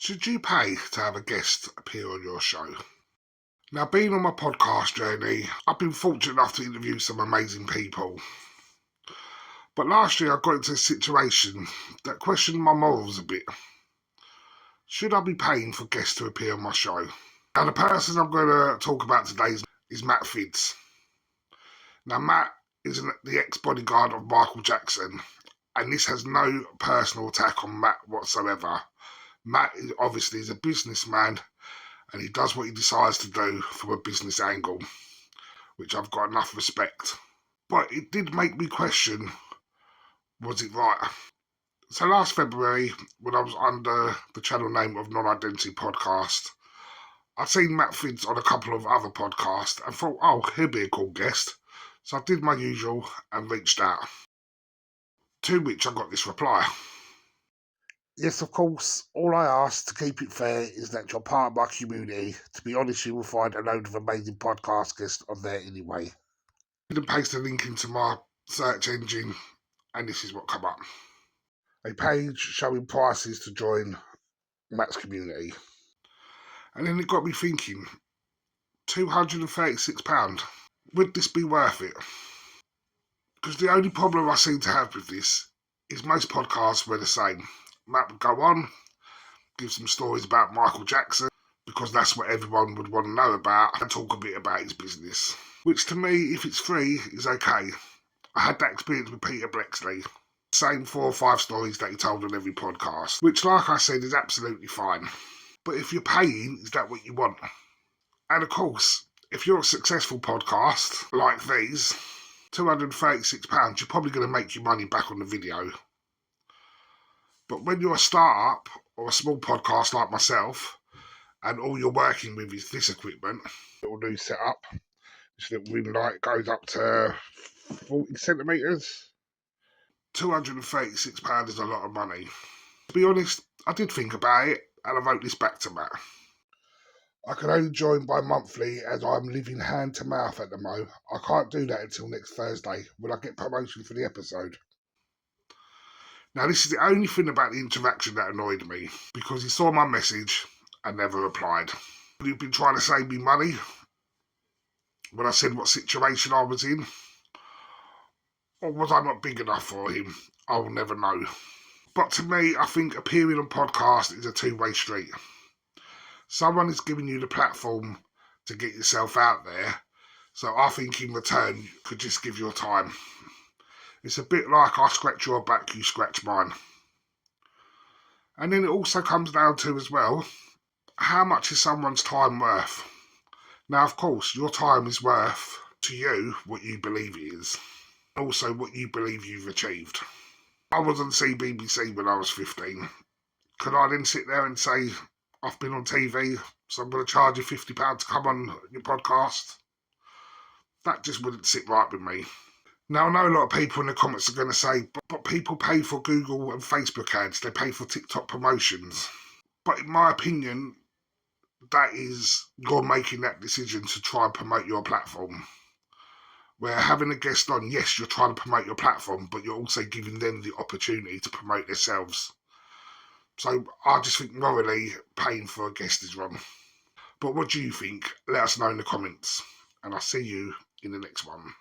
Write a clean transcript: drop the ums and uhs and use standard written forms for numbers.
Should you pay to have a guest appear on your show? Now, being on my podcast journey, I've been fortunate enough to interview some amazing people. But last year I got into a situation that questioned my morals a bit. Should I be paying for guests to appear on my show? Now, the person I'm going to talk about today is Matt Fiddes. Now, Matt is the ex-bodyguard of Michael Jackson, and this has no personal attack on Matt whatsoever. Matt obviously is a businessman, and he does what he decides to do from a business angle, which I've got enough respect. But it did make me question, was it right? So last February, when I was under the channel name of Non-Identity Podcast, I'd seen Matt Fiddes on a couple of other podcasts and thought, oh, he'll be a cool guest. So I did my usual and reached out. To which I got this reply. Yes, of course, all I ask to keep it fair is that you're part of my community. To be honest, you will find a load of amazing podcast guests on there anyway. I did paste a link into my search engine, and this is what come up. A page showing prices to join Matt's community. And then it got me thinking, £236, would this be worth it? Because the only problem I seem to have with this is most podcasts were the same. Matt would go on, give some stories about Michael Jackson, because that's what everyone would want to know about, and talk a bit about his business. Which to me, if it's free, is okay. I had that experience with Peter Blexley. Same 4 or 5 stories that he told on every podcast, which, like I said, is absolutely fine. But if you're paying, is that what you want? And of course, if you're a successful podcast like these, £236, you're probably going to make your money back on the video. But when you're a start-up or a small podcast like myself, and all you're working with is this equipment, little new setup, this little ring light goes up to 40 centimetres. £236 is a lot of money. To be honest, I did think about it, and I wrote this back to Matt. I can only join by monthly as I'm living hand to mouth at the moment. I can't do that until next Thursday when I get promotion for the episode. Now, this is the only thing about the interaction that annoyed me, because he saw my message and never replied. Would he have been trying to save me money when I said what situation I was in? Or was I not big enough for him? I will never know. But to me, I think appearing on podcast is a two-way street. Someone is giving you the platform to get yourself out there, so I think in return you could just give your time. It's a bit like I scratch your back, you scratch mine. And then it also comes down to as well, how much is someone's time worth? Now, of course, your time is worth to you what you believe it is. Also what you believe you've achieved. I was on CBBC when I was 15. Could I then sit there and say, I've been on TV, so I'm going to charge you £50 to come on your podcast? That just wouldn't sit right with me. Now, I know a lot of people in the comments are going to say, but people pay for Google and Facebook ads, they pay for TikTok promotions. But in my opinion, that is, you're making that decision to try and promote your platform. Where having a guest on, yes, you're trying to promote your platform, but you're also giving them the opportunity to promote themselves. So I just think morally, paying for a guest is wrong. But what do you think? Let us know in the comments, and I'll see you in the next one.